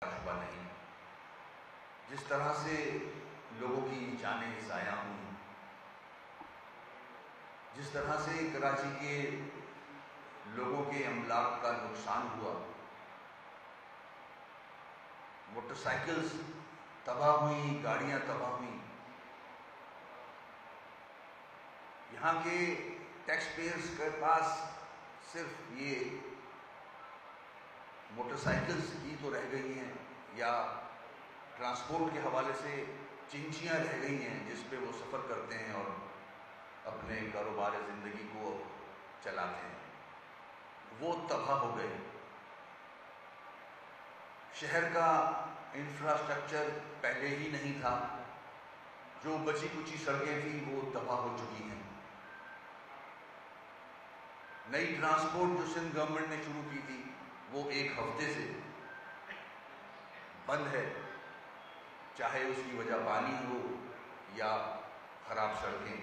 शुबा नहीं। जिस तरह से लोगों की जानें ज़ाया हुई, जिस तरह से कराची के लोगों के अमलाक का नुकसान हुआ, मोटरसाइकिल्स तबाह हुई, गाड़ियां तबाह हुई, यहाँ के टैक्स पेयर्स के पास सिर्फ ये मोटरसाइकिल्स ही तो रह गई हैं या ट्रांसपोर्ट के हवाले से चिंचियाँ रह गई हैं जिस पे वो सफ़र करते हैं और अपने कारोबार ज़िंदगी को चलाते हैं, वो तबाह हो गए। शहर का इंफ्रास्ट्रक्चर पहले ही नहीं था, जो बची कुची सड़कें थी वो तबाह हो चुकी हैं। नई ट्रांसपोर्ट जो सिंध गवर्नमेंट ने शुरू की थी वो एक हफ्ते से बंद है, चाहे उसकी वजह पानी हो या खराब सड़कें।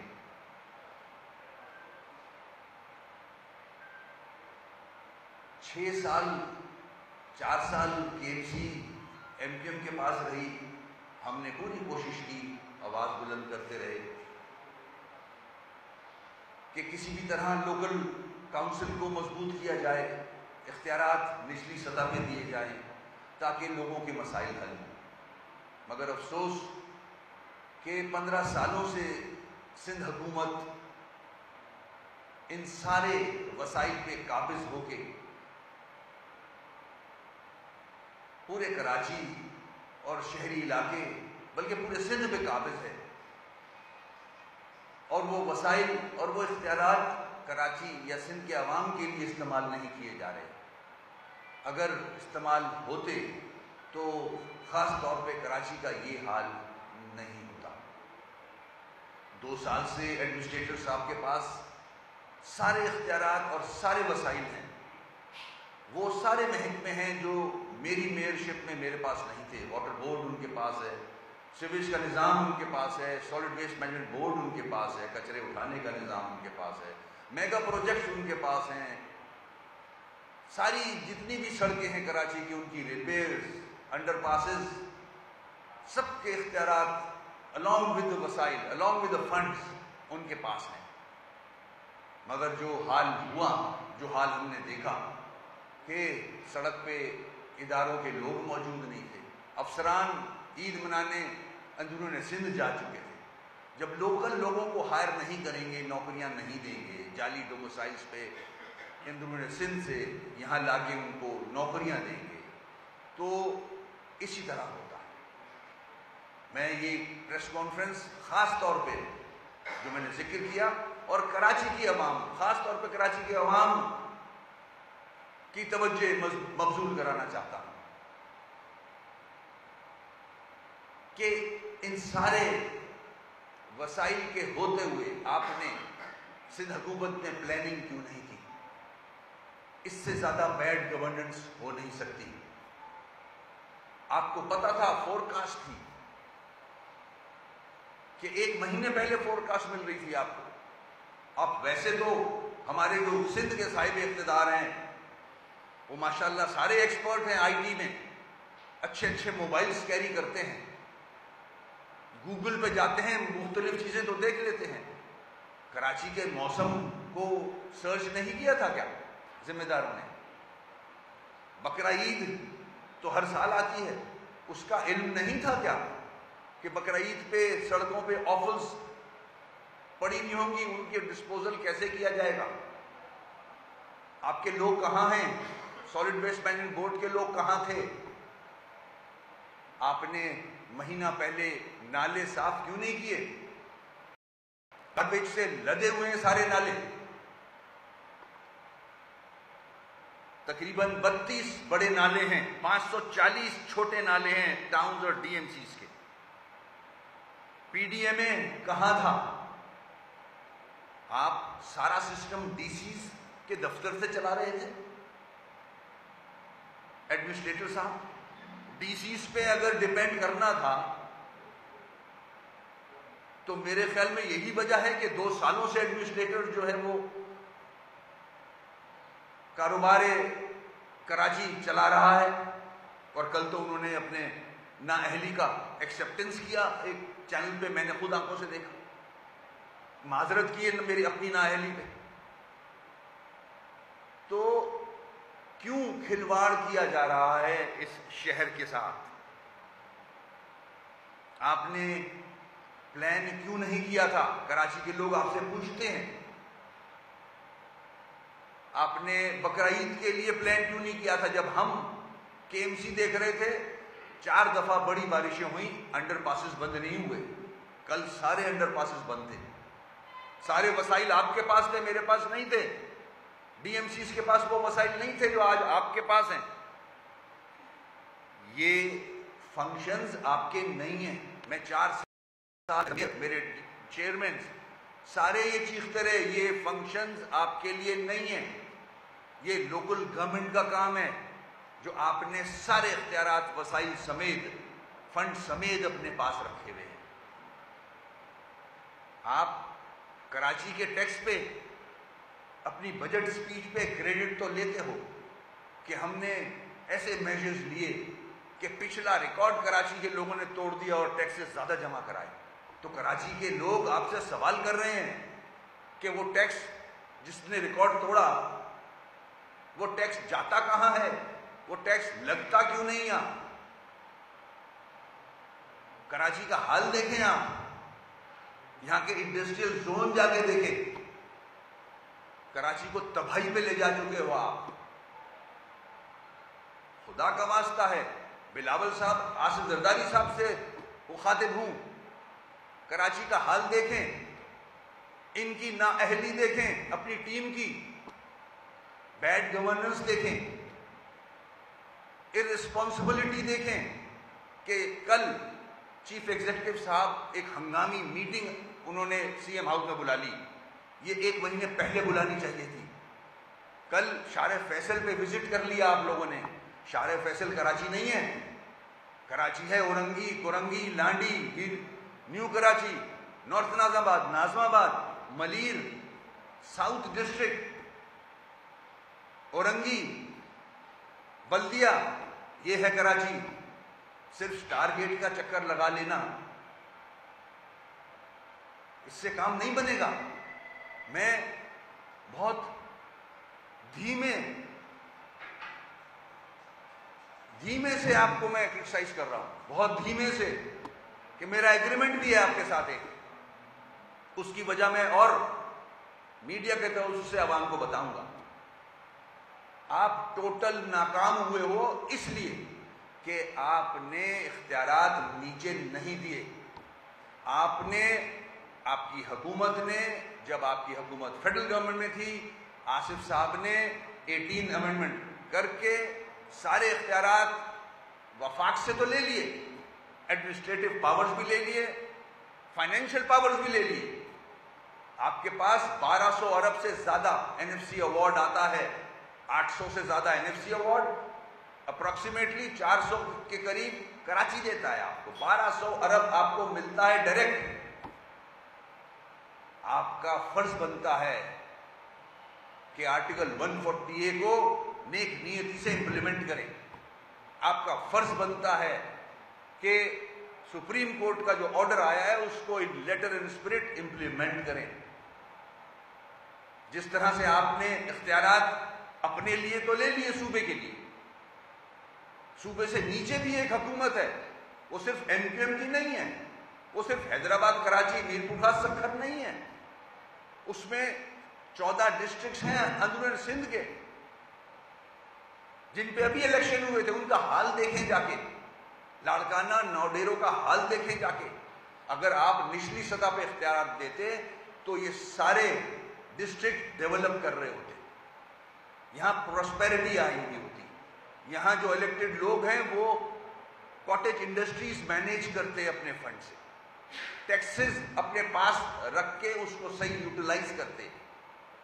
छह साल 4 साल केएमसी एमपीएम के पास रही, हमने पूरी कोशिश की, आवाज बुलंद करते रहे कि किसी भी तरह लोकल काउंसिल को मजबूत किया जाए, इख्तियारात निचली सतह पे दिए जाएं ताकि लोगों के मसाइल हल हों। मगर अफसोस कि 15 सालों से सिंध हुकूमत इन सारे वसाइल पे काबिज होके पूरे कराची और शहरी इलाके बल्कि पूरे सिंध पे काबिज है, और वो वसाइल और वो इख्तियारात कराची या सिंध के अवाम के लिए इस्तेमाल नहीं किए जा रहे। अगर इस्तेमाल होते तो ख़ास तौर पे कराची का ये हाल नहीं होता। 2 साल से एडमिनिस्ट्रेटर साहब के पास सारे इख्तियारात और सारे वसाइल हैं, वो सारे महकमे हैं जो मेरी मेयरशिप में मेरे पास नहीं थे। वाटर बोर्ड उनके पास है, सीवेज का निज़ाम उनके पास है, सॉलिड वेस्ट मैनेजमेंट बोर्ड उनके पास है, कचरे उठाने का निज़ाम उनके पास है, मेगा प्रोजेक्ट्स उनके पास हैं, सारी जितनी भी सड़कें हैं कराची की उनकी रिपेयर्स, अंडरपासेस, सबके इख्तियारात अलॉन्ग विद द वसाइल, अलॉन्ग विद द फंड्स उनके पास हैं। मगर जो हाल हुआ, जो हाल हमने देखा कि सड़क पे इदारों के लोग मौजूद नहीं थे, अफसरान ईद मनाने अंदरूनी सिंध जा चुके थे। जब लोकल लोगों को हायर नहीं करेंगे, नौकरियां नहीं देंगे, जाली डोमिसाइल्स पे अंदरूनी सिंध से यहाँ लाके उनको नौकरियां देंगे, तो इसी तरह होता है। मैं ये प्रेस कॉन्फ्रेंस खास तौर पे जो मैंने जिक्र किया, और कराची की अवाम, खास तौर पे कराची के अवाम की तवज्जो मबजूल कराना चाहता हूं कि इन सारे वसाइल के होते हुए आपने सिंध हुकूमत ने प्लानिंग क्यों नहीं की? इससे ज्यादा बैड गवर्नेंस हो नहीं सकती। आपको पता था, फोरकास्ट थी कि 1 महीने पहले फोरकास्ट मिल रही थी आपको। आप वैसे तो हमारे जो सिंध के साहिब इख्तिदार हैं वो माशाल्लाह सारे एक्सपर्ट हैं आईटी में, अच्छे अच्छे मोबाइल्स कैरी करते हैं, गूगल पे जाते हैं, मुख्तलिफ चीजें तो देख लेते हैं। कराची के मौसम को सर्च नहीं किया था क्या जिम्मेदारों ने? बकरा ईद तो हर साल आती है, उसका इल्म नहीं था क्या कि बकरा ईद पे सड़कों पे ऑफल्स पड़ी नहीं होंगी, उनके डिस्पोजल कैसे किया जाएगा? आपके लोग कहां हैं? सॉलिड वेस्ट मैनेजमेंट बोर्ड के लोग कहां थे? आपने महीना पहले नाले साफ क्यों नहीं किए? गार्बेज से लदे हुए हैं सारे नाले। तकरीबन 32 बड़े नाले हैं, 540 छोटे नाले हैं टाउन्स और डीएमसीज के। पीडीएमए कहां था? आप सारा सिस्टम डीसीज के दफ्तर से चला रहे थे। एडमिनिस्ट्रेटर साहब, डीसीज पे अगर डिपेंड करना था तो मेरे ख्याल में यही वजह है कि 2 सालों से एडमिनिस्ट्रेटर जो है वो कारोबार कराची चला रहा है। और कल तो उन्होंने अपने नाअहली का एक्सेप्टेंस किया, एक चैनल पे मैंने खुद आंखों से देखा, माजरत की है मेरी अपनी नाअहली पे। तो क्यों खिलवाड़ किया जा रहा है इस शहर के साथ? आपने प्लान क्यों नहीं किया था? कराची के लोग आपसे पूछते हैं। आपने बकरा ईद के लिए प्लान क्यों नहीं किया था? जब हम केएमसी देख रहे थे, 4 दफा बड़ी बारिशें हुई, अंडरपासेस बंद नहीं हुए। कल सारे अंडरपासेस बंद थे। सारे वसाइल आपके पास थे, मेरे पास नहीं थे। डीएमसीज के पास वो वसाइल नहीं थे जो आज आपके पास हैं। ये फंक्शंस आपके नहीं हैं। मैं 4 साल मेरे चेयरमैन सारे ये चीखते रहे, ये फंक्शंस आपके लिए नहीं है, ये लोकल गवर्नमेंट का काम है, जो आपने सारे इख्तियारात वसाइल समेत, फंड समेत अपने पास रखे हुए हैं। आप कराची के टैक्स पे अपनी बजट स्पीच पे क्रेडिट तो लेते हो कि हमने ऐसे मेजर्स लिए कि पिछला रिकॉर्ड कराची के लोगों ने तोड़ दिया और टैक्सेस ज्यादा जमा कराए। तो कराची के लोग आपसे सवाल कर रहे हैं कि वो टैक्स जिसने रिकॉर्ड तोड़ा, वो टैक्स जाता कहां है, वो टैक्स लगता क्यों नहीं? यहां कराची का हाल देखें, आप यहां के इंडस्ट्रियल जोन जाके देखें, कराची को तबाही पे ले जा चुके हो आप। खुदा का वास्ता है, बिलावल साहब, आसिफ जरदारी साहब से मुखातिब हूं, कराची का हाल देखें, इनकी नाअहली देखें, अपनी टीम की बैड गवर्नेंस देखें, इररिस्पॉन्सिबिलिटी देखें कि कल चीफ एग्जीक्यूटिव साहब एक हंगामी मीटिंग उन्होंने सीएम हाउस में बुला ली। ये 1 महीने पहले बुलानी चाहिए थी। कल शारे फैसल पे विजिट कर लिया आप लोगों ने। शारे फैसल कराची नहीं है, कराची है Orangi, Korangi, Landhi, new Karachi, north Nazimabad, Nazimabad, Malir, south district, Orangi, Baldia, ये है कराची। सिर्फ स्टार गेट का चक्कर लगा लेना, इससे काम नहीं बनेगा। मैं बहुत धीमे से आपको मैं क्रिटिसाइज कर रहा हूं, बहुत धीमे से, कि मेरा एग्रीमेंट भी है आपके साथ एक, उसकी वजह मैं और मीडिया के तौर से आवाम को बताऊंगा। आप टोटल नाकाम हुए हो इसलिए कि आपने इख्तियारात नीचे नहीं दिए। आपने, आपकी हुकूमत ने, जब आपकी हुकूमत फेडरल गवर्नमेंट में थी, आसिफ साहब ने 18 अमेंडमेंट करके सारे इख्तियारात वफाक से तो ले लिए, एडमिनिस्ट्रेटिव पावर्स भी ले लिए, फाइनेंशियल पावर्स भी ले लिए। आपके पास 1200 अरब से ज्यादा एनएफसी अवार्ड आता है, 800 से ज्यादा एनएफसी अवार्ड, अप्रोक्सीमेटली 400 के करीब कराची देता है आपको, 1200 अरब आपको मिलता है डायरेक्ट। आपका फर्ज बनता है कि आर्टिकल 140A को नेक नियति से इंप्लीमेंट करें। आपका फर्ज बनता है कि सुप्रीम कोर्ट का जो ऑर्डर आया है उसको इन लेटर इन स्पिरिट इंप्लीमेंट करें। जिस तरह से आपने इख्तियारात अपने लिए तो ले लिए सूबे के लिए, सूबे से नीचे भी एक हुकूमत है, वो सिर्फ एमक्यूएम की नहीं है, वो सिर्फ हैदराबाद, कराची, मीरपुर खास सक्खर नहीं है, उसमें 14 डिस्ट्रिक्ट्स हैं अंदरून सिंध के, जिन पे अभी इलेक्शन हुए थे, उनका हाल देखें जाके, लाड़काना, नौडेरों का हाल देखें जाके। अगर आप निचली सतह पे इख्तियार देते तो ये सारे डिस्ट्रिक्ट डेवलप कर रहे होते, यहां प्रोस्पेरिटी आई हुई होती। यहां जो इलेक्टेड लोग हैं वो कॉटेज इंडस्ट्रीज मैनेज करते अपने फंड से, टैक्सेस अपने पास रख के उसको सही यूटिलाइज करते,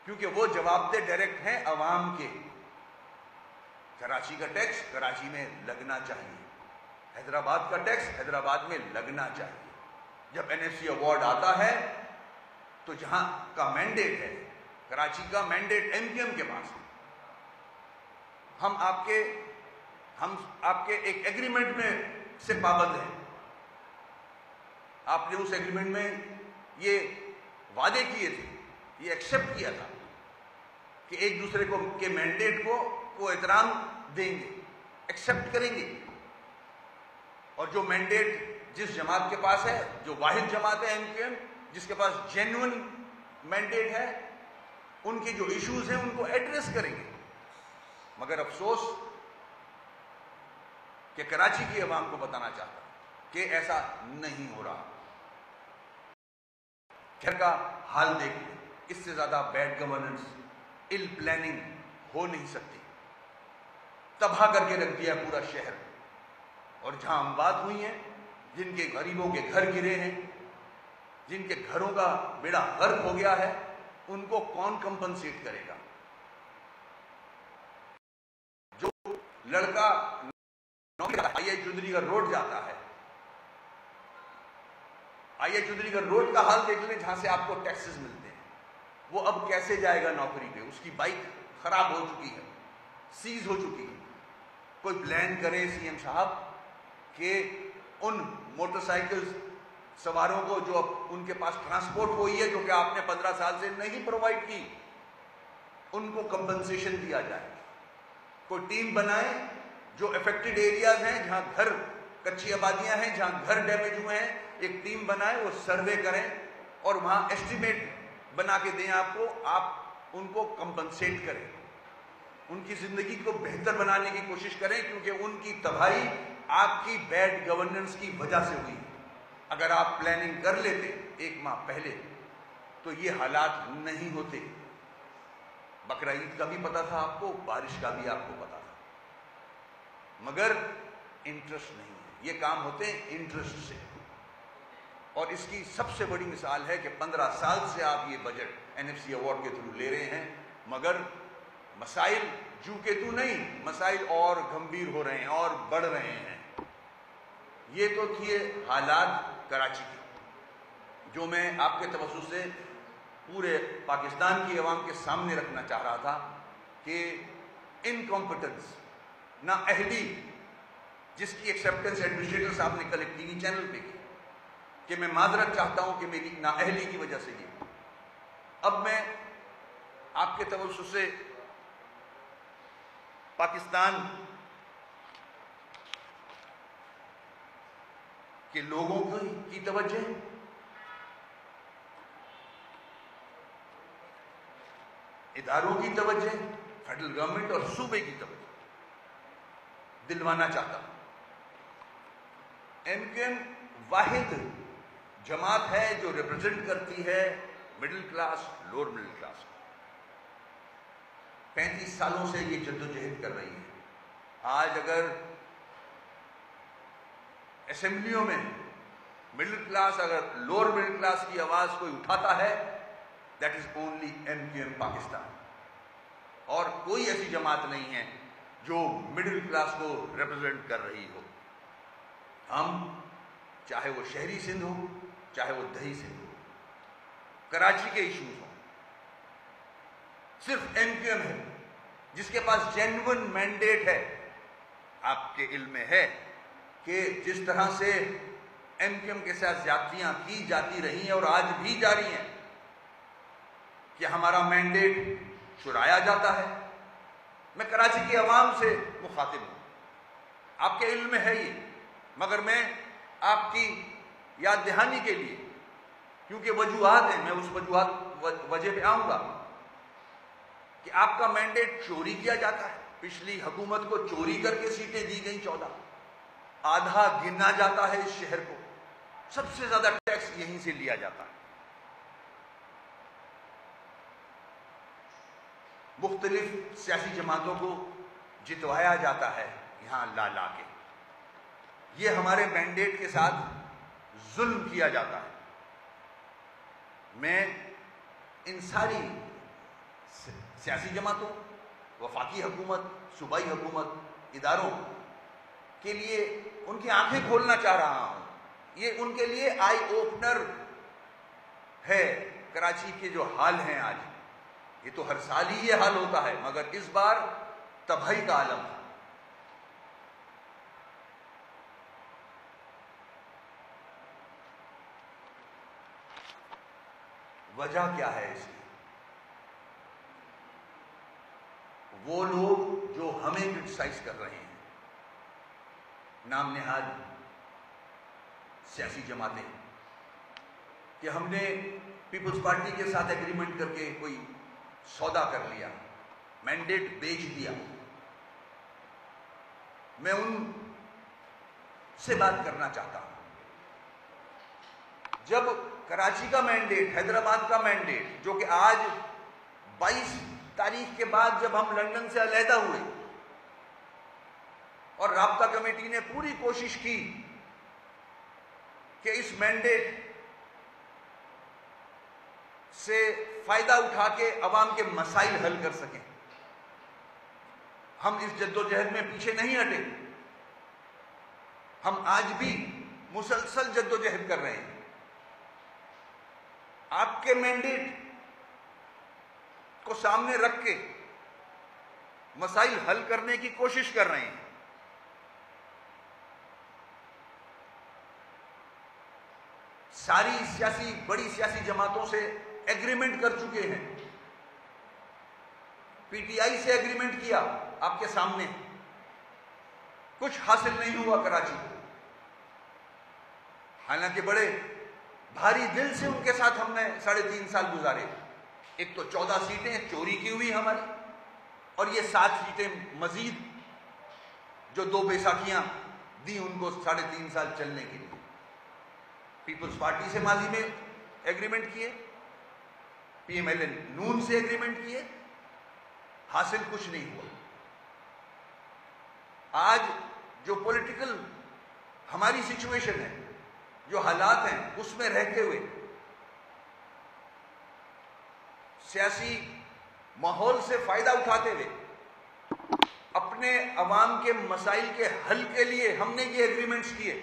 क्योंकि वो जवाबदेह डायरेक्ट हैं अवाम के। कराची का टैक्स कराची में लगना चाहिए, हैदराबाद का टैक्स हैदराबाद में लगना चाहिए। जब एनएफसी अवार्ड आता है तो जहां का मैंडेट है, कराची का मैंडेट एमक्यूएम के पास है। हम आपके हम आपके एक एग्रीमेंट में से पाबंद हैं। आपने उस एग्रीमेंट में ये वादे किए थे, ये एक्सेप्ट किया था कि एक दूसरे को के मैंडेट को एहतराम देंगे, एक्सेप्ट करेंगे। और जो मैंडेट जिस जमात के पास है, जो वाहिद जमात है एमक्यूएम, जिसके पास जेन्युइन मैंडेट है, उनके जो इश्यूज हैं उनको एड्रेस करेंगे। मगर अफसोस कि कराची की अवाम को बताना चाहता कि ऐसा नहीं हो रहा। घर का हाल देख लें, इससे ज्यादा बैड गवर्नेंस, इल प्लानिंग हो नहीं सकती। तबाह करके रख दिया पूरा शहर। और जहां अमवात हुई हैं, जिनके गरीबों के घर गिरे हैं, जिनके घरों का बेड़ा गर्क हो गया है, उनको कौन कंपनसेट करेगा? जो लड़का आई.आई. चौधरी का रोड जाता है, आई.आई. चौधरी का रोड का हाल देख लें, जहां से आपको टैक्सेस मिलते हैं, वो अब कैसे जाएगा नौकरी पे? उसकी बाइक खराब हो चुकी है, सीज हो चुकी है। कोई प्लान करे सीएम साहब कि उन मोटरसाइकिल सवारों को जो उनके पास ट्रांसपोर्ट हुई है, जो कि आपने 15 साल से नहीं प्रोवाइड की, उनको कंपनसेशन दिया जाए। कोई टीम बनाए जो अफेक्टेड एरियाज हैं, जहां घर कच्ची आबादियां हैं, जहां घर डैमेज हुए हैं, एक टीम बनाए, वो सर्वे करें और वहां एस्टिमेट बना के दें आपको, आप उनको कंपनसेट करें, उनकी जिंदगी को बेहतर बनाने की कोशिश करें, क्योंकि उनकी तबाही आपकी बैड गवर्नेंस की वजह से हुई। अगर आप प्लानिंग कर लेते 1 माह पहले तो ये हालात नहीं होते। बकरा ईद का भी पता था आपको, बारिश का भी आपको पता था, मगर इंटरेस्ट नहीं है। ये काम होते हैं इंटरेस्ट से। और इसकी सबसे बड़ी मिसाल है कि 15 साल से आप ये बजट एनएफसी अवार्ड के थ्रू ले रहे हैं, मगर मसाइल जू के तू नहीं, मसाइल और गंभीर हो रहे हैं और बढ़ रहे हैं। ये तो थे हालात कराची के, जो मैं आपके तवज्जुह से पूरे पाकिस्तान की आवाम के सामने रखना चाह रहा था कि इनकॉम्पिटेंस, ना अहली, जिसकी एक्सेप्टेंस एडमिनिस्ट्रेटर साहब ने कल एक टीवी चैनल पे की कि मैं माजरत चाहता हूं कि मेरी ना अहली की वजह से ये। अब मैं आपके तवज्जुह से पाकिस्तान के लोगों की तवज्जो, इदारों की तवज्जो, फेडरल गवर्नमेंट और सूबे की तवज्जो दिलवाना चाहता हूं। एमक्यूएम वाहिद जमात है जो रिप्रेजेंट करती है middle class, lower middle class. 35 सालों से ये जद्दोजहद कर रही है। आज अगर असेंबलियों में मिडिल क्लास, अगर लोअर मिडिल क्लास की आवाज कोई उठाता है, that is only MQM Pakistan. और कोई ऐसी जमात नहीं है जो मिडिल क्लास को रिप्रेजेंट कर रही हो। हम, चाहे वो शहरी सिंध हो, चाहे वो दही सिंध हो, कराची के इश्यूज हो, सिर्फ एमक्यूएम है जिसके पास जेन्युइन मैंडेट है। आपके इल्म में है कि जिस तरह से एमक्यूएम के साथ ज्यादतियां की जाती रही हैं और आज भी जारी हैं, कि हमारा मैंडेट चुराया जाता है। मैं कराची की आवाम से मुखातिब हूं, आपके इल्म में है ये, मगर मैं आपकी याद दहानी के लिए, क्योंकि वजूहात हैं, मैं उस वजह पे आऊंगा कि आपका मैंडेट चोरी किया जाता है। पिछली हुकूमत को चोरी करके सीटें दी गई 14, आधा गिना जाता है इस शहर को, सबसे ज्यादा टैक्स यहीं से लिया जाता है। मुख्तलिफ सियासी जमातों को जितवाया जाता है यहां ला ला के। ये हमारे मैंडेट के साथ जुल्म किया जाता है। मैं इन सारी सियासी जमातों, वफाकी हुकूमत, सूबाई हुकूमत, इदारों के लिए उनकी आंखें खोलना चाह रहा हूं। ये उनके लिए आई ओपनर है। कराची के जो हाल हैं आज, ये तो हर साल ही ये हाल होता है, मगर इस बार तबाही का आलम था। वजह क्या है इसकी? वो लोग जो हमें क्रिटिसाइज कर रहे हैं, नाम नेहाद सियासी जमातें, कि हमने पीपल्स पार्टी के साथ एग्रीमेंट करके कोई सौदा कर लिया, मैंडेट बेच दिया। मैं उन से बात करना चाहता हूं। जब कराची का मैंडेट, हैदराबाद का मैंडेट, जो कि आज 22 तारीख के बाद जब हम लंदन से अलहदा हुए और राब्ता कमेटी ने पूरी कोशिश की कि इस मैंडेट से फायदा उठा के अवाम के मसाइल हल कर सकें, हम इस जद्दोजहद में पीछे नहीं हटे। हम आज भी मुसलसल जद्दोजहद कर रहे हैं। आपके मैंडेट को सामने रख के मसाइल हल करने की कोशिश कर रहे हैं। सारी बड़ी सियासी जमातों से एग्रीमेंट कर चुके हैं। पीटीआई से एग्रीमेंट किया, आपके सामने। कुछ हासिल नहीं हुआ कराची को। हालांकि बड़े भारी दिल से उनके साथ हमने 3.5 साल गुजारे। एक तो 14 सीटें चोरी की हुई हमारी, और ये 7 सीटें मजीद जो 2 बैसाखियां दी उनको 3.5 साल चलने के लिए। पीपल्स पार्टी से माजी में एग्रीमेंट किए, पीएमएलएन नून से एग्रीमेंट किए, हासिल कुछ नहीं हुआ। आज जो पॉलिटिकल हमारी सिचुएशन है, जो हालात हैं, उसमें रहते हुए सियासी माहौल से फायदा उठाते हुए अपने अवाम के मसाइल के हल के लिए हमने ये एग्रीमेंट्स किए।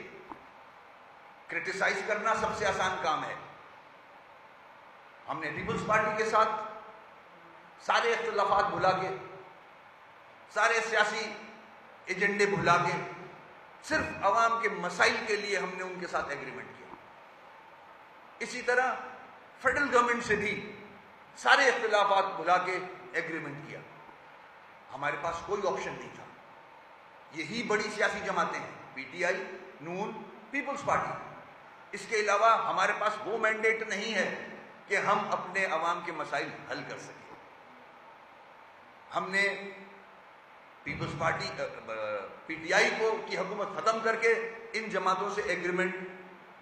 क्रिटिसाइज करना सबसे आसान काम है। हमने पीपल्स पार्टी के साथ सारे इख्तिलाफात भुला के, सारे सियासी एजेंडे भुला के, सिर्फ अवाम के मसाइल के लिए हमने उनके साथ एग्रीमेंट किया। इसी तरह फेडरल गवर्नमेंट से भी सारे इख्तिलाफात भुला के एग्रीमेंट किया। हमारे पास कोई ऑप्शन नहीं था। यही बड़ी सियासी जमातें हैं, पीटीआई, नून, पीपल्स पार्टी। इसके अलावा हमारे पास वो मैंडेट नहीं है कि हम अपने अवाम के मसाइल हल कर सकें। हमने पीपल्स पार्टी पीटीआई की हुकूमत खत्म करके इन जमातों से एग्रीमेंट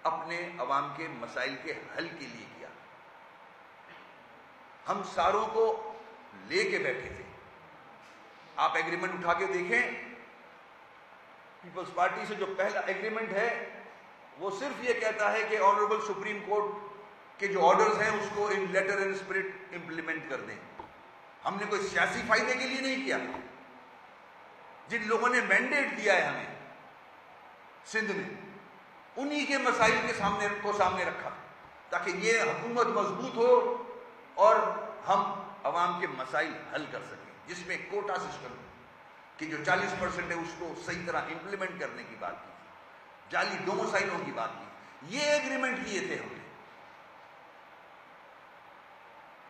अपने अवाम के मसाइल के हल के लिए किया। हम सारों को लेके बैठे थे। आप एग्रीमेंट उठा के देखें, पीपल्स पार्टी से जो पहला एग्रीमेंट है वो सिर्फ ये कहता है कि ऑनरेबल सुप्रीम कोर्ट के जो ऑर्डर्स हैं उसको इन लेटर एंड स्पिरिट इंप्लीमेंट कर दें। हमने कोई सियासी फायदे के लिए नहीं किया। जिन लोगों ने मैंडेट दिया है हमें सिंध में, उन्हीं के मसाइल के सामने रखा ताकि ये हुकूमत मजबूत हो और हम अवाम के मसाइल हल कर सकें, जिसमें कोटा सिस्टम की जो 40% है उसको सही तरह इंप्लीमेंट करने की बात की, जाली डोमिसाइलों की बात की। ये एग्रीमेंट किए थे हमने।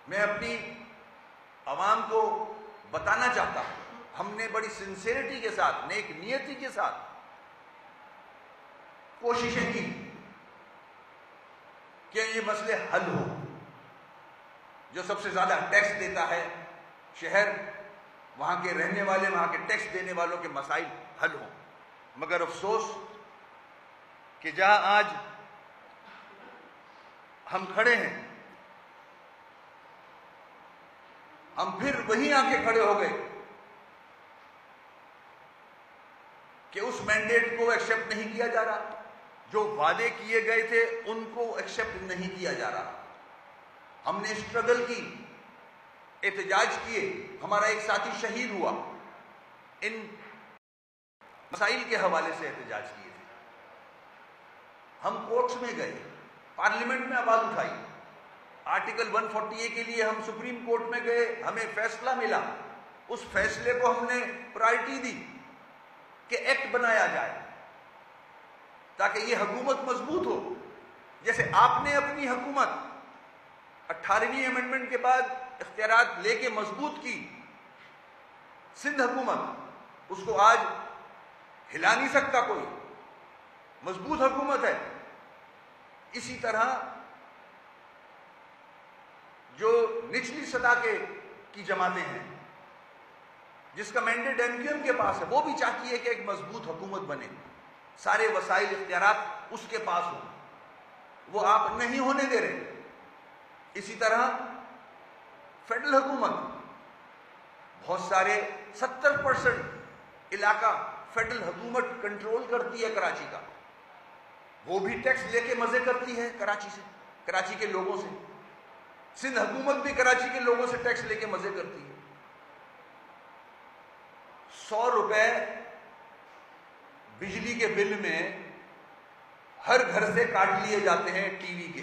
मैं अपनी अवाम को बताना चाहता हूं, हमने बड़ी सिंसियरिटी के साथ, नेक नियति के साथ कोशिशें की कि ये मसले हल हो। जो सबसे ज्यादा टैक्स देता है शहर, वहां के रहने वाले, वहां के टैक्स देने वालों के मसाइल हल हो। मगर अफसोस कि जहां आज हम खड़े हैं, हम फिर वहीं आके खड़े हो गए कि उस मैंडेट को एक्सेप्ट नहीं किया जा रहा, जो वादे किए गए थे उनको एक्सेप्ट नहीं किया जा रहा। हमने स्ट्रगल की, एहतजाज किए, हमारा एक साथी शहीद हुआ, इन मसाइल के हवाले से एहतजाज किए थे। हम कोर्ट्स में गए, पार्लियामेंट में आवाज उठाई, आर्टिकल 140A के लिए हम सुप्रीम कोर्ट में गए, हमें फैसला मिला। उस फैसले को हमने प्रायोरिटी दी कि एक्ट बनाया जाए ताकि ये हुकूमत मजबूत हो। जैसे आपने अपनी हुकूमत 18वीं अमेंडमेंट के बाद इख्तियारात लेके मजबूत की सिंध हुकूमत, उसको आज हिला नहीं सकता कोई, मजबूत हुकूमत है। इसी तरह जो निचली सतह की जमातें हैं, जिसका मैंडेट एमक्यूएम के पास है, वो भी चाहती है कि एक मजबूत हुकूमत बने, सारे वसाइल इख्तियारात उसके पास हो, वो आप नहीं होने दे रहे। इसी तरह फेडरल हुकूमत, बहुत सारे 70% इलाका फेडरल हुकूमत कंट्रोल करती है कराची का, वो भी टैक्स लेके मजे करती है कराची से, कराची के लोगों से। सिंध हुकूमत भी कराची के लोगों से टैक्स लेके मजे करती है। 100 रुपए बिजली के बिल में हर घर से काट लिए जाते हैं टीवी के,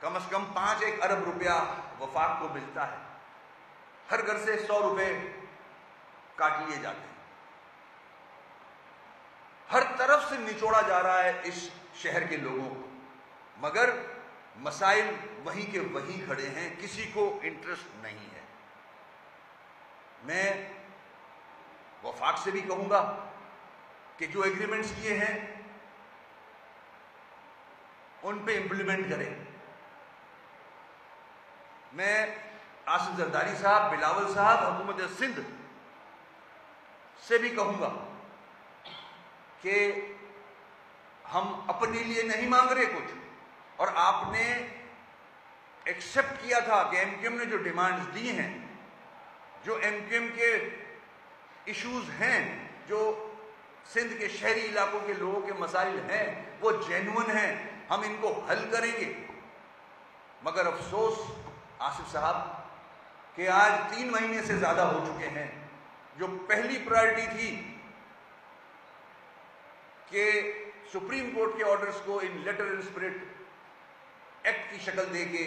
कम से कम 5-1 अरब रुपया वफाक को मिलता है, हर घर से 100 रुपए काट लिए जाते हैं। हर तरफ से निचोड़ा जा रहा है इस शहर के लोगों को, मगर मसाइल वहीं के वहीं खड़े हैं, किसी को इंटरेस्ट नहीं है। मैं वफाक से भी कहूंगा कि जो एग्रीमेंट्स किए हैं उन पे इंप्लीमेंट करें। मैं आसिफ जरदारी साहब, बिलावल साहब, हुकूमत सिंध से भी कहूंगा कि हम अपने लिए नहीं मांग रहे कुछ, और आपने एक्सेप्ट किया था कि एमक्यूएम ने जो डिमांड्स दी हैं, जो एमक्यूएम के इश्यूज हैं, जो सिंध के शहरी इलाकों के लोगों के मसाइल हैं, वो जेन्युइन हैं, हम इनको हल करेंगे। मगर अफसोस आसिफ साहब कि आज 3 महीने से ज्यादा हो चुके हैं, जो पहली प्रायोरिटी थी कि सुप्रीम कोर्ट के ऑर्डर्स को इन लेटर इन स्पिरिट एक्ट की शक्ल देके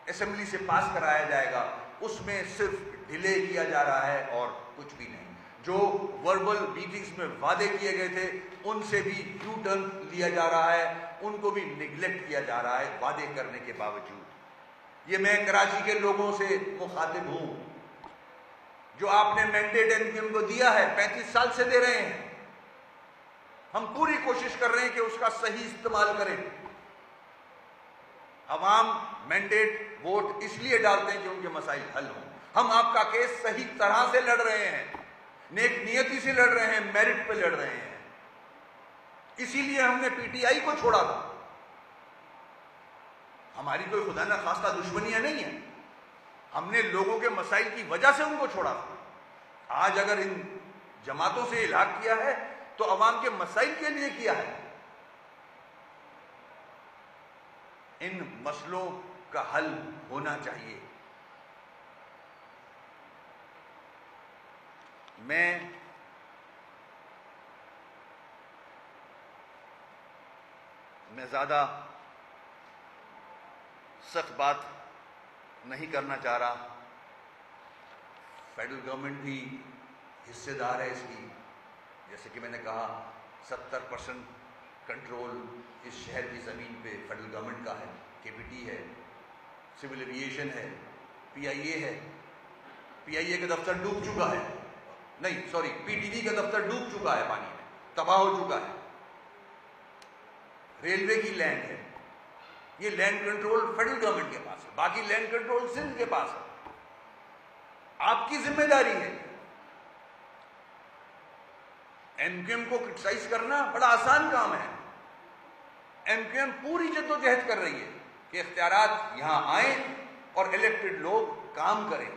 असेंबली से पास कराया जाएगा, उसमें सिर्फ डिले किया जा रहा है और कुछ भी नहीं। जो वर्बल मीटिंग्स में वादे किए गए थे उनसे भी यू टर्न लिया जा रहा है, उनको भी निगलेक्ट किया जा रहा है वादे करने के बावजूद। ये मैं कराची के लोगों से मुखातिब हूं, जो आपने मैंडेट एमक्यूएम को दिया है, 35 साल से दे रहे हैं, हम पूरी कोशिश कर रहे हैं कि उसका सही इस्तेमाल करें। अवाम मैंडेट वोट इसलिए डालते हैं कि उनके मसाइल हल हों। हम आपका केस सही तरह से लड़ रहे हैं, नेक नियति से लड़ रहे हैं, मेरिट पे लड़ रहे हैं, इसीलिए हमने पीटीआई को छोड़ा था। हमारी कोई खुदा ना खास्ता दुश्मनियां नहीं है, हमने लोगों के मसाइल की वजह से उनको छोड़ा था। आज अगर इन जमातों से इलाक किया है तो अवाम के मसाइल के लिए किया है। इन मसलों का हल होना चाहिए। मैं ज्यादा सख्त बात नहीं करना चाह रहा। फेडरल गवर्नमेंट भी हिस्सेदार है इसकी। जैसे कि मैंने कहा 70% कंट्रोल इस शहर की ज़मीन पे फेडरल गवर्नमेंट का है, केपीटी है, सिविल एविएशन है, पीआईए है। पीआईए का दफ्तर डूब चुका है, नहीं सॉरी, पीटीवी का दफ्तर डूब चुका है, पानी में तबाह हो चुका है। रेलवे की लैंड है, ये लैंड कंट्रोल फेडरल गवर्नमेंट के पास है, बाकी लैंड कंट्रोल सिंध के पास है। आपकी जिम्मेदारी है। एमक्यूएम को क्रिटिसाइज करना बड़ा आसान काम है। एमक्यूएम पूरी जद्दोजहद कर रही है कि इख्तियारात यहां आए और इलेक्टेड लोग काम करें।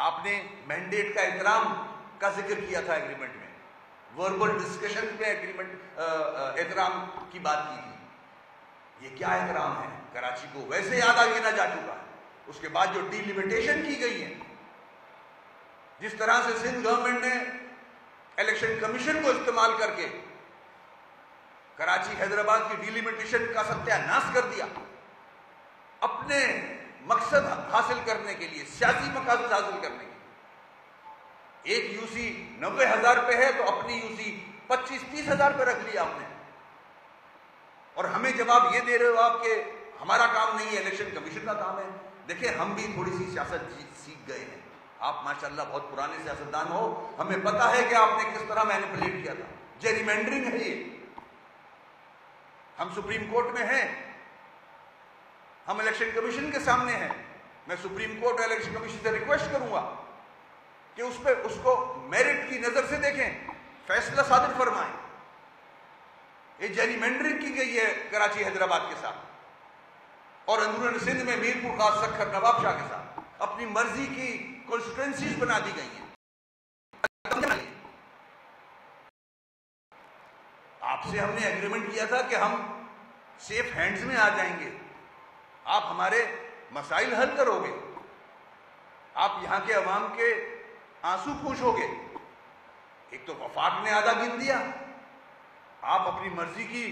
आपने मैंडेट का एहतराम का जिक्र किया था एग्रीमेंट में, वर्बल डिस्कशन पे एग्रीमेंट एहतराम की बात की थी। ये क्या एहतराम है? कराची को वैसे याद आ गिना जा चुका है। उसके बाद जो डिलिमिटेशन की गई है, जिस तरह से सिंध गवर्नमेंट ने इलेक्शन कमीशन को इस्तेमाल करके कराची हैदराबाद की डिलिमिटेशन का सत्यानाश कर दिया, अपने मकसद हासिल करने के लिए, सियासी मकसद हासिल करने के लिए। एक यूसी 90,000 पे है तो अपनी यूसी 25-30 हजार पे रख लिया आपने। और हमें जवाब ये दे रहे हो आप कि हमारा काम नहीं है, इलेक्शन कमीशन का काम है। देखिए, हम भी थोड़ी सी सियासत सीख गए हैं। आप माशाल्लाह बहुत पुराने सियासतदान हो, हमें पता है कि आपने किस तरह मैनिपुलेट किया था। जेरीमेंडरिंग है ये। हम सुप्रीम कोर्ट में हैं, हम इलेक्शन कमीशन के सामने हैं। मैं सुप्रीम कोर्ट और इलेक्शन कमीशन से रिक्वेस्ट करूंगा कि उस पर उसको मेरिट की नजर से देखें, फैसला सादिर फरमाएं। ये जेरीमेंडरिंग की गई है कराची हैदराबाद के साथ और अंदरून सिंध में मीरपुर खास सखर नवाब शाह के साथ अपनी मर्जी की कॉन्स्टिट्यूएंसीज बना दी गई हैं। आपसे हमने एग्रीमेंट किया था कि हम सेफ हैंड्स में आ जाएंगे, आप हमारे मसाइल हल करोगे, आप यहां के अवाम के आंसू पूछोगे। एक तो वफाक ने आधा गिन दिया, आप अपनी मर्जी की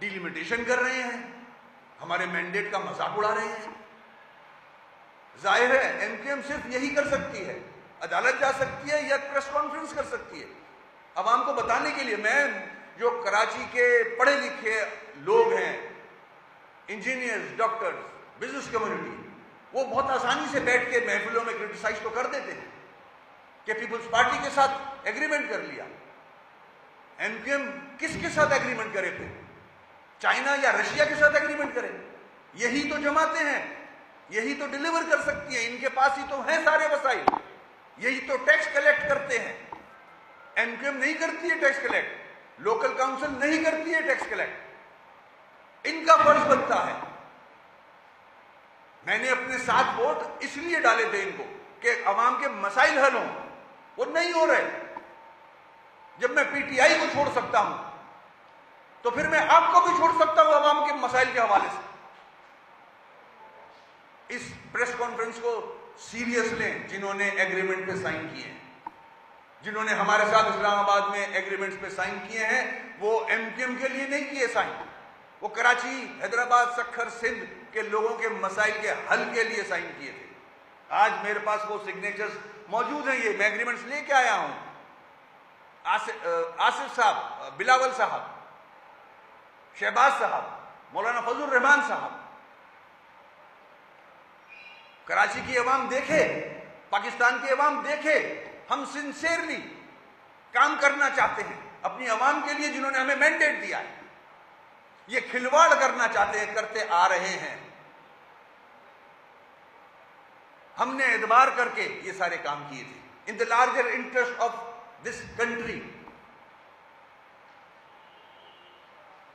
डिलिमिटेशन कर रहे हैं, हमारे मैंडेट का मजाक उड़ा रहे हैं। जाहिर है एमकेएम सिर्फ यही कर सकती है, अदालत जा सकती है या प्रेस कॉन्फ्रेंस कर सकती है अवाम को बताने के लिए। मैं जो कराची के पढ़े लिखे लोग हैं, इंजीनियर्स, डॉक्टर्स, बिजनेस कम्युनिटी, वो बहुत आसानी से बैठ के महफिलों में क्रिटिसाइज तो कर देते हैं कि पीपुल्स पार्टी के साथ एग्रीमेंट कर लिया। एमकेएम किसके साथ एग्रीमेंट करे थे? चाइना या रशिया के साथ एग्रीमेंट करे? यही तो जमाते हैं, यही तो डिलीवर कर सकती है, इनके पास ही तो हैं सारे वसाइल, यही तो टैक्स कलेक्ट करते हैं। एमकेएम नहीं करती है टैक्स कलेक्ट, लोकल काउंसिल नहीं करती है टैक्स कलेक्ट, इनका फर्ज बनता है। मैंने अपने 7 वोट इसलिए डाले थे इनको कि अवाम के मसाइल हल हों, वो नहीं हो रहे। जब मैं पीटीआई को छोड़ सकता हूं तो फिर मैं आपको भी छोड़ सकता हूं अवाम के मसाइल के हवाले से। इस प्रेस कॉन्फ्रेंस को सीरियस लें जिन्होंने एग्रीमेंट पे साइन किए हैं, जिन्होंने हमारे साथ इस्लामाबाद में एग्रीमेंट्स पे साइन किए हैं। वो एमकेएम के लिए नहीं किए साइन, वो कराची, हैदराबाद, सखर, सिंध के लोगों के मसाइल के हल के लिए साइन किए थे। आज मेरे पास वो सिग्नेचर्स मौजूद हैं, ये मैं एग्रीमेंट्स लेके आया हूं। आसिफ साहब, बिलावल साहब, शहबाज साहब, मौलाना फजल रहमान साहब। कराची की अवाम देखे, पाकिस्तान की अवाम देखे, हम सिंसियरली काम करना चाहते हैं अपनी अवाम के लिए जिन्होंने हमें मैंडेट दिया है। ये खिलवाड़ करना चाहते हैं, करते आ रहे हैं। हमने एतबार करके ये सारे काम किए थे in the larger interest of this country.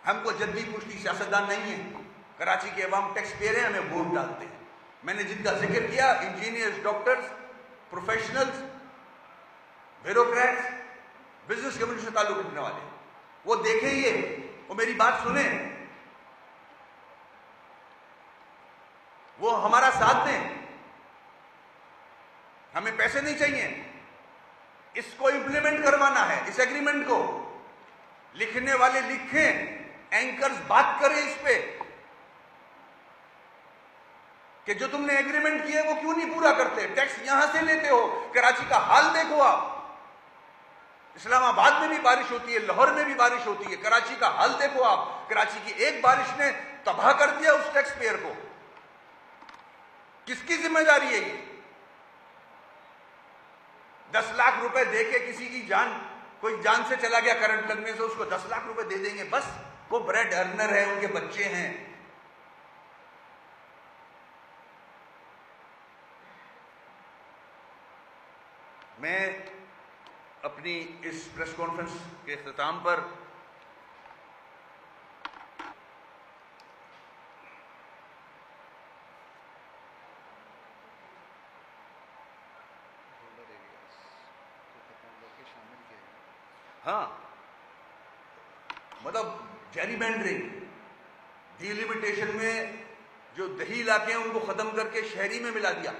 हमको जद्दी पुश्ती सियासतदान नहीं है, कराची के अवाम टैक्स पेयर हैं, हमें वोट डालते हैं। मैंने जिनका जिक्र किया, engineers, doctors, professionals, bureaucrats, business community से ताल्लुक रखने वाले, वो देखें ये, वो मेरी बात सुने, वो हमारा साथ दें। हमें पैसे नहीं चाहिए, इसको इंप्लीमेंट करवाना है। इस एग्रीमेंट को लिखने वाले लिखें, एंकर्स बात करें इस पे कि जो तुमने एग्रीमेंट किया वो क्यों नहीं पूरा करते। टैक्स यहां से लेते हो, कराची का हाल देखो आप। इस्लामाबाद में भी बारिश होती है, लाहौर में भी बारिश होती है, कराची का हाल देखो आप। कराची की एक बारिश ने तबाह कर दिया उस टैक्स पेयर को। किसकी जिम्मेदारी है ये? 10 लाख रुपए देके किसी की जान, कोई जान से चला गया करंट लगने से, उसको 10 लाख रुपए दे देंगे बस, वो ब्रेड अर्नर है, उनके बच्चे हैं। मैं अपनी इस प्रेस कॉन्फ्रेंस के इख्तिताम पर मतलब जेरीमेंडरिंग, डिलिमिटेशन में जो दही इलाके हैं उनको खत्म करके शहरी में मिला दिया।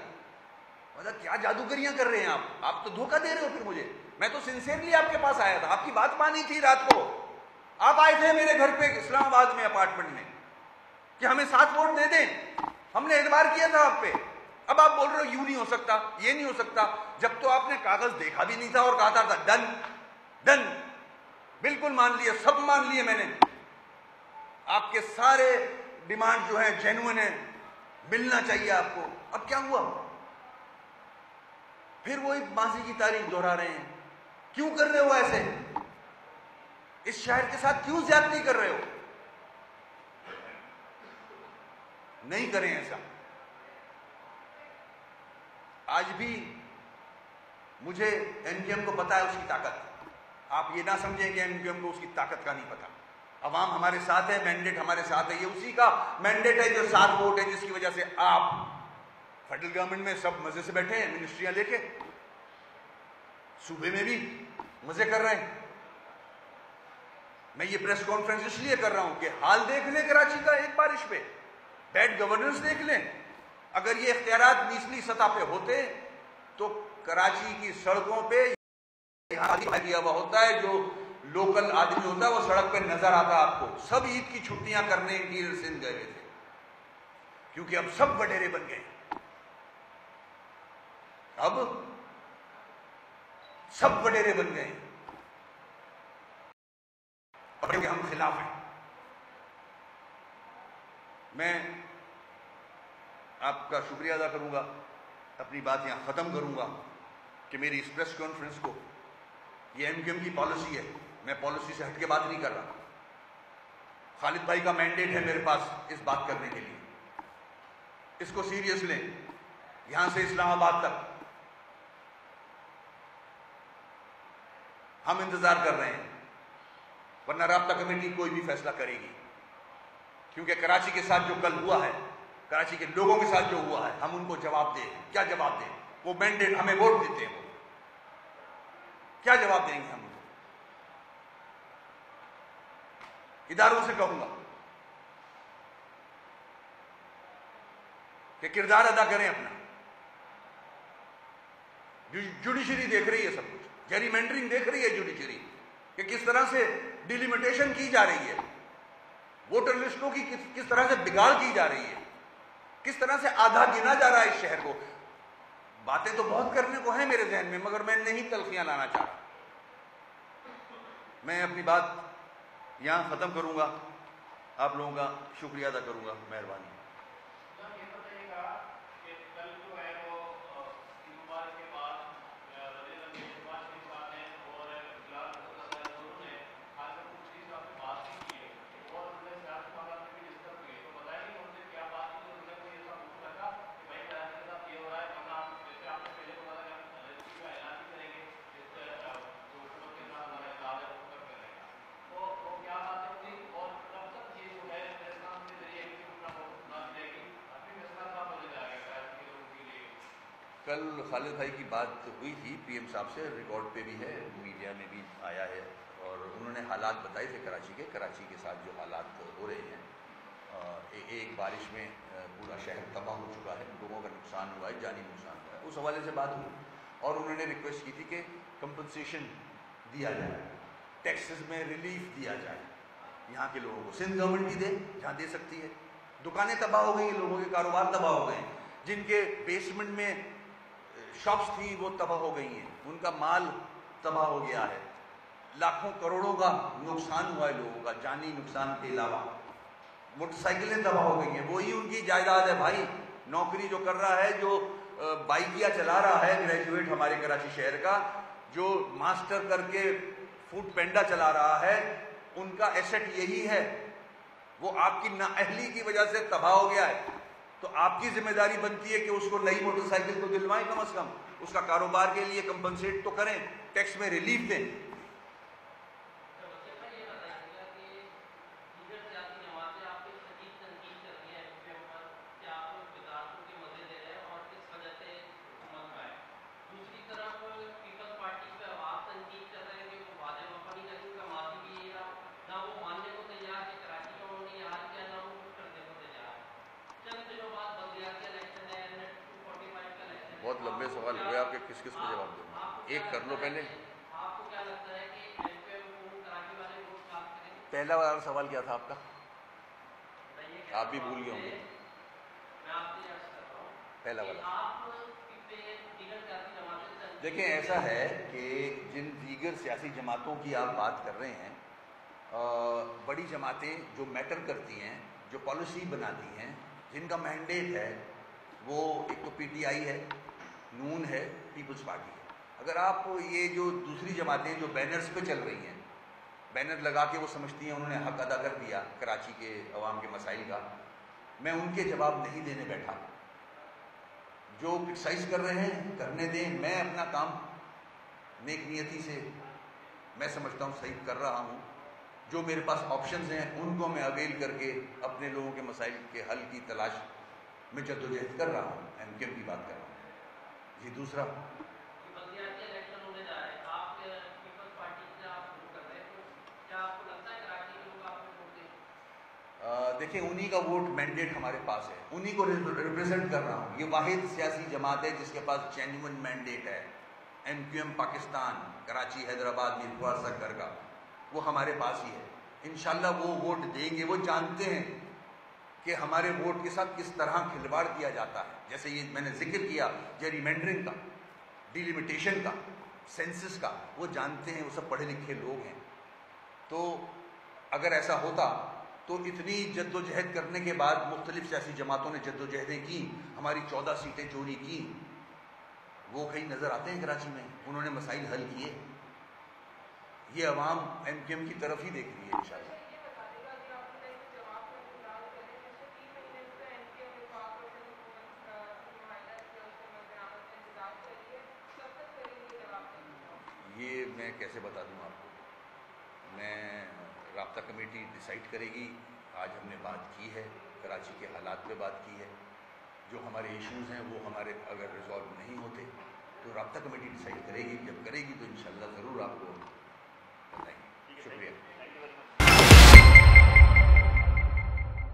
मतलब क्या जादूगरियां कर रहे हैं आप तो धोखा दे रहे हो फिर मुझे। मैं तो सिंसियरली आपके पास आया था, आपकी बात मानी थी। रात को आप आए थे मेरे घर पे इस्लामाबाद में अपार्टमेंट में कि हमें 7 वोट दे दें, हमने एतबार किया था आप पे। अब आप बोल रहे हो यूं नहीं हो सकता, ये नहीं हो सकता, जब तो आपने कागज देखा भी नहीं था और कहा था डन डन। बिल्कुल मान लिया, सब मान लिए मैंने। आपके सारे डिमांड जो है जेन्युइन है, मिलना चाहिए आपको। अब क्या हुआ? फिर वही माजी की तारीख दोहरा रहे हैं। क्यों कर रहे हो ऐसे? इस शहर के साथ क्यों ज्यादती कर रहे हो? नहीं करें ऐसा। आज भी मुझे एनकेएम को पता है उसकी ताकत। आप ये ना समझें कि एनकेएम को उसकी ताकत का नहीं पता। अवाम हमारे साथ है, मैंडेट हमारे साथ है। ये उसी का मैंडेट है जो 7 वोट है, जिसकी वजह से आप फेडरल गवर्नमेंट में सब मजे से बैठे हैं, मिनिस्ट्रियां लेके, सूबे में भी मजे कर रहे हैं। मैं ये प्रेस कॉन्फ्रेंस इसलिए कर रहा हूं कि हाल देख लें कराची का एक बारिश पे, बैड गवर्नेंस देख लें। अगर ये इख्तियारात निचली सतह पे होते तो कराची की सड़कों पे किया हुआ होता है, जो लोकल आदमी होता है वो सड़क पे नजर आता है आपको। सब ईद की छुट्टियां करने इंटीरियर सिंध गए थे, क्योंकि अब सब वडेरे बन गए। अब सब वडेरे बन गए और हम खिलाफ हैं। मैं आपका शुक्रिया अदा करूंगा, अपनी बात यहां खत्म करूंगा कि मेरी इस प्रेस कॉन्फ्रेंस को, ये एनकेएम की पॉलिसी है, मैं पॉलिसी से हटके बात नहीं कर रहा। खालिद भाई का मैंडेट है मेरे पास इस बात करने के लिए। इसको सीरियस लें। यहां से इस्लामाबाद तक हम इंतजार कर रहे हैं, वरना राब्ता कमेटी कोई भी फैसला करेगी। क्योंकि कराची के साथ जो कल हुआ है, कराची के लोगों के साथ जो हुआ है, हम उनको जवाब दें। क्या जवाब दें? वो मैंडेट हमें वोट देते हैं, वो क्या जवाब देंगे हम? इदारों से कहूंगा कि किरदार अदा करें अपना। जुडिशरी देख रही है सब कुछ, जेरीमेंडरिंग देख रही है जुडिशरी कि किस तरह से डिलिमिटेशन की जा रही है, वोटर लिस्टों की किस तरह से बिगाड़ की जा रही है, किस तरह से आधा गिना जा रहा है इस शहर को। बातें तो बहुत करने को है मेरे जहन में, मगर मैं नहीं तलखियां लाना चाह रहा। मैं अपनी बात यहां खत्म करूंगा। आप लोगों का शुक्रिया अदा करूंगा, मेहरबानी। कल खालिद भाई की बात हुई थी पीएम साहब से, रिकॉर्ड पे भी है, मीडिया में भी आया है, और उन्होंने हालात बताए थे कराची के साथ जो हालात हो रहे हैं। एक बारिश में पूरा शहर तबाह हो चुका है, लोगों का नुकसान हुआ है, जानी नुकसान हुआ है। उस हवाले से बात हुई और उन्होंने रिक्वेस्ट की थी कि कंपनसेशन दिया जाए, टैक्सेस में रिलीफ दिया जाए यहाँ के लोगों को। सिंध गवर्नमेंट भी दे जहाँ दे सकती है। दुकानें तबाह हो गई, लोगों के कारोबार तबाह हो गए, जिनके बेसमेंट में शॉप्स थी वो तबाह हो गई हैं, उनका माल तबाह हो गया है, लाखों करोड़ों का नुकसान हुआ है लोगों का, जानी नुकसान के अलावा मोटरसाइकिलें तबाह हो गई हैं, वही उनकी जायदाद है भाई। नौकरी जो कर रहा है, जो बाइकिया चला रहा है, ग्रेजुएट हमारे कराची शहर का, जो मास्टर करके फूड पेंडा चला रहा है, उनका एसेट यही है। वो आपकी नाअहली की वजह से तबाह हो गया है, तो आपकी जिम्मेदारी बनती है कि उसको नई मोटरसाइकिल तो दिलवाएं, कम से कम उसका कारोबार के लिए कंपनसेट तो करें, टैक्स में रिलीफ दें। बहुत लंबे सवाल हुए आपके, किस किस पे जवाब दूंगा? एक कर लो पहले। आपको क्या लगता है कि कराची वाले वोट कास्ट करेंगे? पहला वाला सवाल क्या था आपका? आप भी भूल गए होंगे। पहला वाला देखें, ऐसा है कि जिन दीगर सियासी जमातों की आप बात कर रहे हैं, बड़ी जमातें जो मैटर करती हैं, जो पॉलिसी बनाती हैं, जिनका मैंडेट है, वो एक तो पीटीआई है, नून है, पीपल्स पार्टी है। अगर आप ये जो दूसरी जमातें जो बैनर्स पे चल रही हैं, बैनर लगा के वो समझती हैं उन्होंने हक अदा कर दिया कराची के अवाम के मसाइल का, मैं उनके जवाब नहीं देने बैठा। जो क्रिटिसाइज कर रहे हैं करने दें, मैं अपना काम नेक नियति से मैं समझता हूँ सही कर रहा हूँ। जो मेरे पास ऑप्शंस हैं उनको मैं अवेल करके अपने लोगों के मसाइल के हल की तलाश में जद्दोजहद कर रहा हूँ। एमकेएम की बात कर रहा हूँ। ये दूसरा देखिए, उन्हीं का वोट मैंडेट हमारे पास है, उन्हीं को रिप्रेजेंट कर रहा हूँ। ये वाहिद सियासी जमात है जिसके पास जेन्युइन मैंडेट है। एमक्यूएम पाकिस्तान, कराची, हैदराबाद, मीरपुर सरकार का, वो हमारे पास ही है। इंशाल्लाह वो वोट देंगे। वो जानते हैं कि हमारे वोट के साथ किस तरह खिलवाड़ किया जाता है। जैसे ये मैंने जिक्र किया जेरीमेंडरिंग का, डिलिमिटेशन का, सेंसस का, वो जानते हैं, वो सब पढ़े लिखे लोग हैं। तो अगर ऐसा होता तो इतनी जद्दोजहद करने के बाद मुख्तलिफ सियासी जमातों ने जद्दोजहदें की, हमारी 14 सीटें चोरी की, वो कहीं नजर आते हैं कराची में? उन्होंने मसाइल हल किए। ये अवाम एमकेएम की तरफ ही देख रही है इंशाल्लाह। ये मैं कैसे बता दूं आपको? मैं राब्ता कमेटी डिसाइड करेगी। आज हमने बात की है, कराची के हालात पे बात की है। जो हमारे इश्यूज़ हैं वो हमारे अगर रिजॉल्व नहीं होते तो राब्ता कमेटी डिसाइड करेगी। जब करेगी तो इंशाल्लाह ज़रूर आपको बताएंगे। शुक्रिया।